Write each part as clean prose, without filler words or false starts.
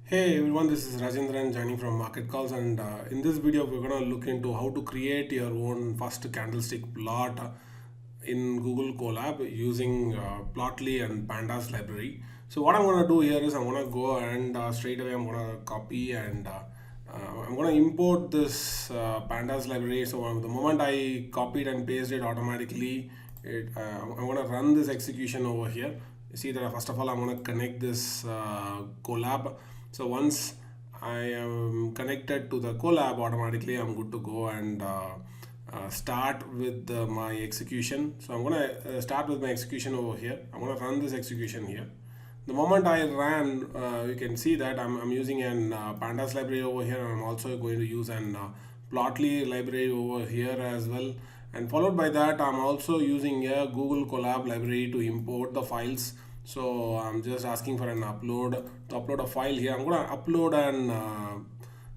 Hey everyone, this is Rajendran joining from Market Calls, and in this video, we're going to look into how to create your own first candlestick plot in Google Colab using Plotly and Pandas library. So, what I'm going to do here is I'm going to go and straight away I'm going to copy and I'm going to import this Pandas library. So, the moment I copied and pasted automatically, I'm going to run this execution over here. You see that first of all, I'm going to connect this Colab. So once I am connected to the Colab, automatically I'm good to go and start with my execution. So I'm going to start with my execution over here. I'm going to run this execution here. The moment I ran, you can see that I'm using an Pandas library over here, and I'm also going to use an Plotly library over here as well. And followed by that, I'm also using a Google Colab library to import the files. So I'm just asking for an upload to upload a file here. I'm going to upload an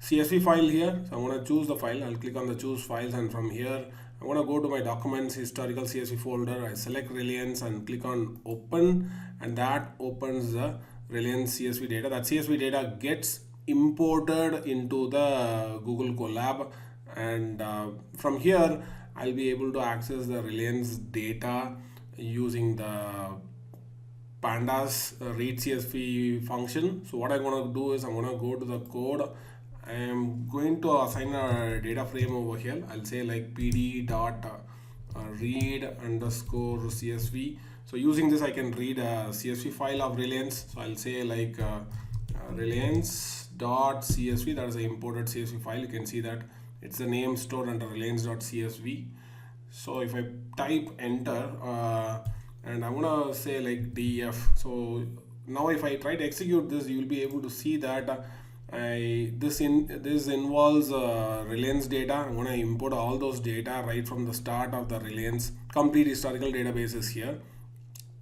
CSV file here. So I'm going to choose the file. I'll click on the choose files, and from here I'm going to go to my documents historical CSV folder. I select Reliance and click on open, and that opens the Reliance CSV data. That CSV data gets imported into the Google Colab, and from here I'll be able to access the Reliance data using the Pandas read CSV function. So what I'm going to do is I'm going to go to the code. I'm going to assign a data frame over here. I'll say like pd dot read underscore CSV. So using this, I can read a CSV file of Reliance. So I'll say like Reliance dot CSV. That is an imported CSV file. You can see that it's the name stored under Reliance dot CSV. So if I type enter, and I'm gonna say like df. So now if I try to execute this, you will be able to see that this involves Reliance data. I'm gonna import all those data right from the start of the Reliance complete historical databases here.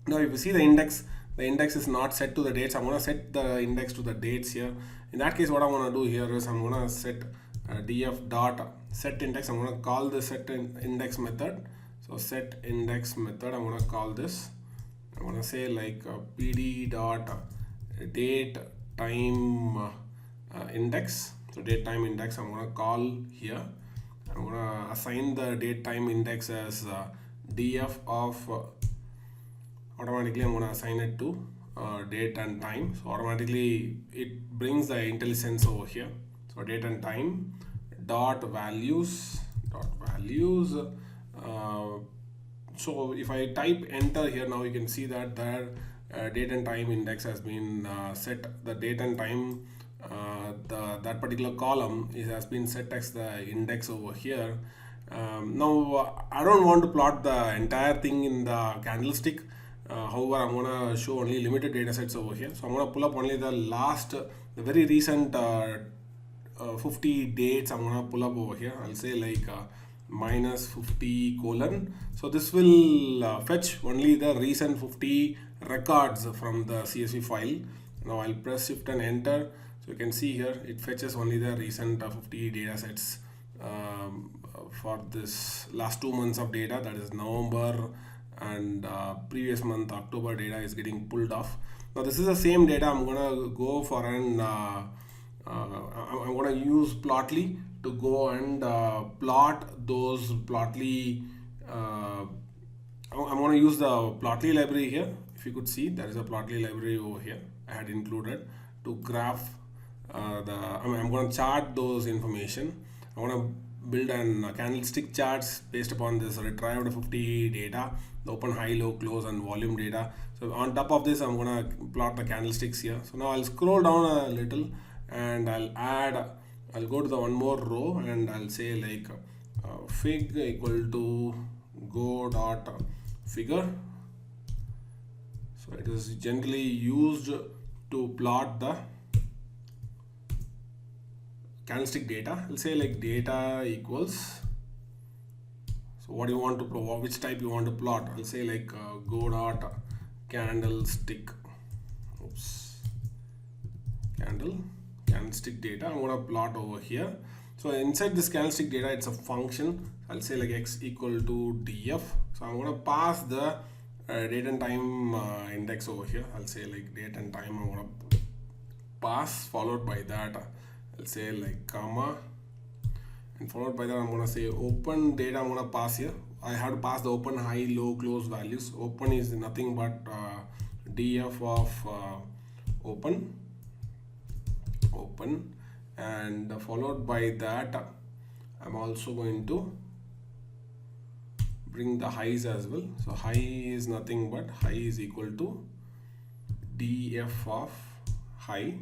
Now if you see the index is not set to the dates. I'm gonna set the index to the dates here. In that case, what I'm gonna do here is I'm gonna set df dot set index. I'm gonna call the set index method. So set index method, I'm gonna call this. I'm gonna say like pd dot date time index. So date time index I'm gonna call here. I'm gonna assign the date time index as df of automatically I'm gonna assign it to date and time. So automatically it brings the IntelliSense over here. So date and time dot values. So if I type enter here, now you can see that the date and time index has been set. The date and time, that particular column has been set as the index over here. Now I don't want to plot the entire thing in the candlestick. However, I'm gonna show only limited data sets over here. So I'm gonna pull up only the very recent 50 dates. I'm gonna pull up over here. I'll say like minus 50 colon. So this will fetch only the recent 50 records from the CSV file. Now I'll press shift and enter. So you can see here it fetches only the recent 50 data sets for this last 2 months of data, that is November, and previous month October data is getting pulled off. Now this is the same data. I'm gonna go for an I'm gonna use Plotly to go and plot those Plotly. I'm going to use the Plotly library here. If you could see, there is a Plotly library over here I had included to graph I'm going to chart those information. I want to build an candlestick charts based upon this retrieved 50 data, the open, high, low, close, and volume data. So on top of this, I'm going to plot the candlesticks here. So now I'll scroll down a little and I'll go to the one more row and I'll say like fig equal to go dot figure. So it is generally used to plot the candlestick data. I'll say like data equals, so what you want to plot, which type you want to plot. I'll say like go dot candlestick, candlestick data. I'm going to plot over here. So inside this candlestick data, it's a function. I'll say like x equal to df. So I'm going to pass the date and time index over here. I'll say like date and time. I'm going to pass, followed by that I'll say like comma, and followed by that I'm gonna say open data. I'm gonna pass here. I have to pass the open, high, low, close values. Open is nothing but df of open, and followed by that I'm also going to bring the highs as well. So high is nothing but high is equal to df of high,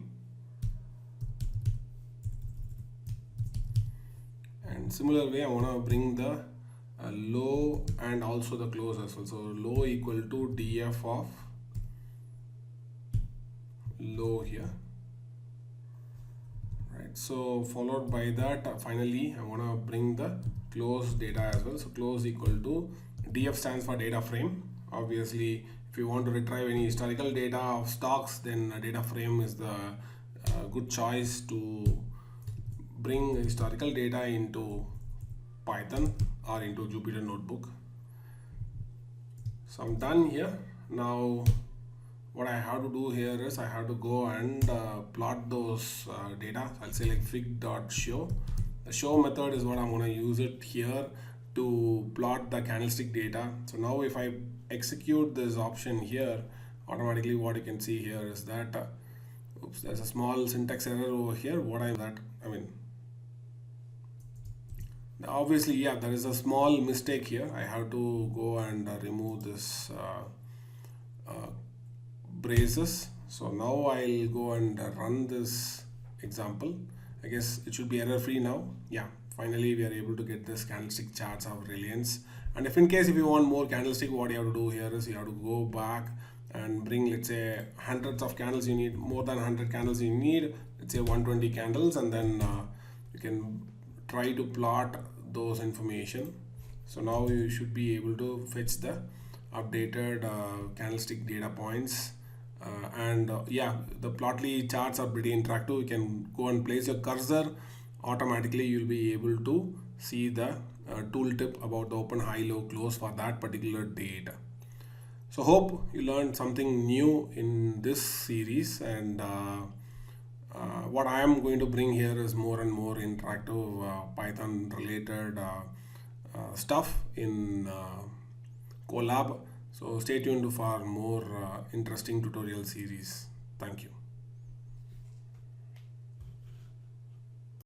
and similar way I want to bring the low and also the close as well. So low equal to df of low here, right? So followed by that finally I want to bring the close data as well. So close equal to df stands for data frame. Obviously if you want to retrieve any historical data of stocks, then data frame is the good choice to bring historical data into Python or into Jupyter Notebook. So I'm done here. Now what I have to do here is I have to go and plot those data. I'll say like fig.show. The show method is what I'm going to use it here to plot the candlestick data. So now if I execute this option here, automatically what you can see here is that oops, there's a small syntax error over here. Obviously, yeah, there is a small mistake here. I have to go and remove this braces. So now I'll go and run this example. I guess it should be error free now. Yeah, finally we are able to get this candlestick charts of Reliance. And if in case if you want more candlestick, what you have to do here is you have to go back and bring, let's say, hundreds of candles. You need more than 100 candles. You need, let's say, 120 candles, and then you can try to plot those information. So now you should be able to fetch the updated candlestick data points. Yeah, the Plotly charts are pretty interactive. You can go and place your cursor. Automatically you'll be able to see the tooltip about the open, high, low, close for that particular date. So hope you learned something new in this series, and what I am going to bring here is more and more interactive Python related stuff in Colab. So stay tuned for more interesting tutorial series. Thank you.